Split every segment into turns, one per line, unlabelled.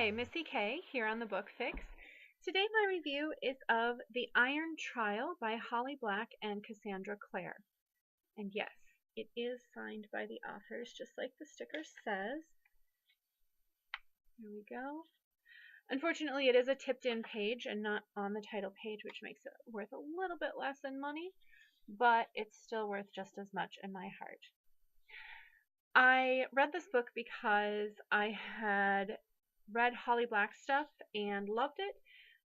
Hi, Missy K here on the Book Fix. Today my review is of The Iron Trial by Holly Black and Cassandra Clare. And yes, it is signed by the authors, just like the sticker says. Here we go. Unfortunately, it is a tipped-in page and not on the title page, which makes it worth a little bit less in money, but it's still worth just as much in my heart. I read this book because I had read Holly Black stuff and loved it.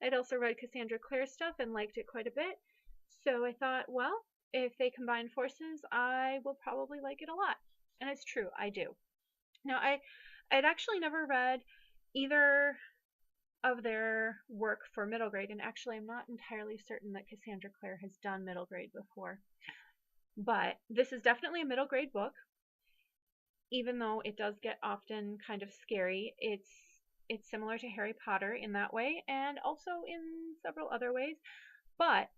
I'd also read Cassandra Clare stuff and liked it quite a bit. So I thought, well, if they combine forces, I will probably like it a lot. And it's true, I do. Now, I'd actually never read either of their work for middle grade, and actually I'm not entirely certain that Cassandra Clare has done middle grade before. But this is definitely a middle grade book. Even though it does get often kind of scary, it's similar to Harry Potter in that way, and also in several other ways, but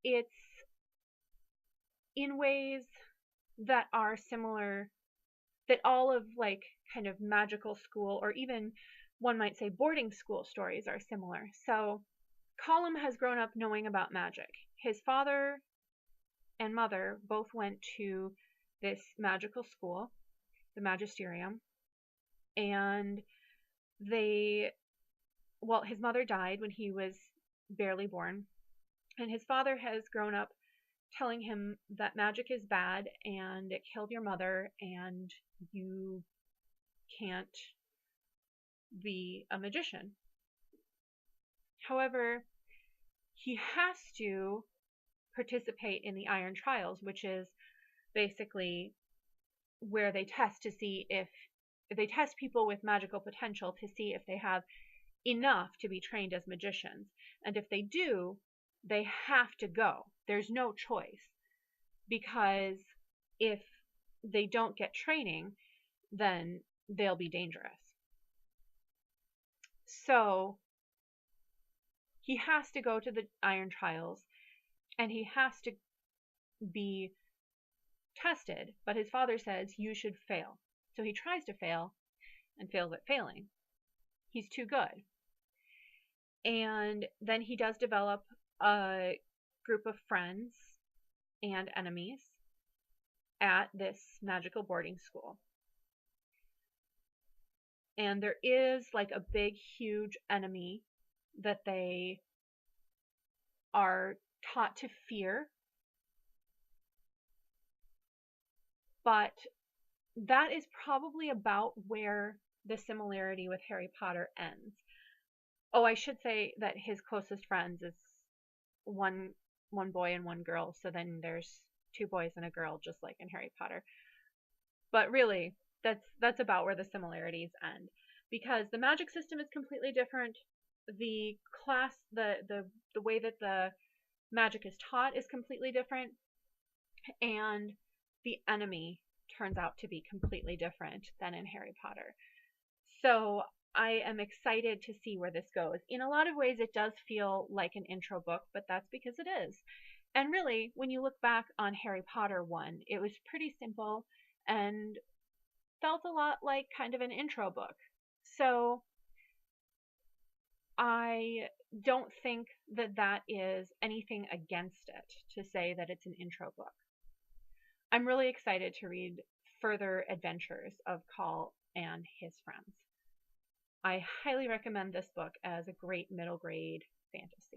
it's in ways that are similar, that all of like kind of magical school, or even one might say boarding school stories are similar. So Colum has grown up knowing about magic. His father and mother both went to this magical school, the Magisterium, and his mother died when he was barely born, and his father has grown up telling him that magic is bad and it killed your mother and you can't be a magician. However, he has to participate in the Iron Trials, which is basically where they test people with magical potential to see if they have enough to be trained as magicians. And if they do, they have to go. There's no choice, because if they don't get training, then they'll be dangerous. So he has to go to the Iron Trials, and he has to be tested, but his father says you should fail. So he tries to fail and fails at failing. He's too good. And then he does develop a group of friends and enemies at this magical boarding school. And there is like a big, huge enemy that they are taught to fear. But that is probably about where the similarity with Harry Potter ends. Oh, I should say that his closest friends is one boy and one girl, so then there's two boys and a girl, just like in Harry Potter. But really, that's about where the similarities end, because the magic system is completely different. The class, the way that the magic is taught is completely different, and the enemy turns out to be completely different than in Harry Potter. So I am excited to see where this goes. In a lot of ways, it does feel like an intro book, but that's because it is. And really, when you look back on Harry Potter 1, it was pretty simple and felt a lot like kind of an intro book. So I don't think that that is anything against it to say that it's an intro book. I'm really excited to read further adventures of Call and his friends. I highly recommend this book as a great middle grade fantasy.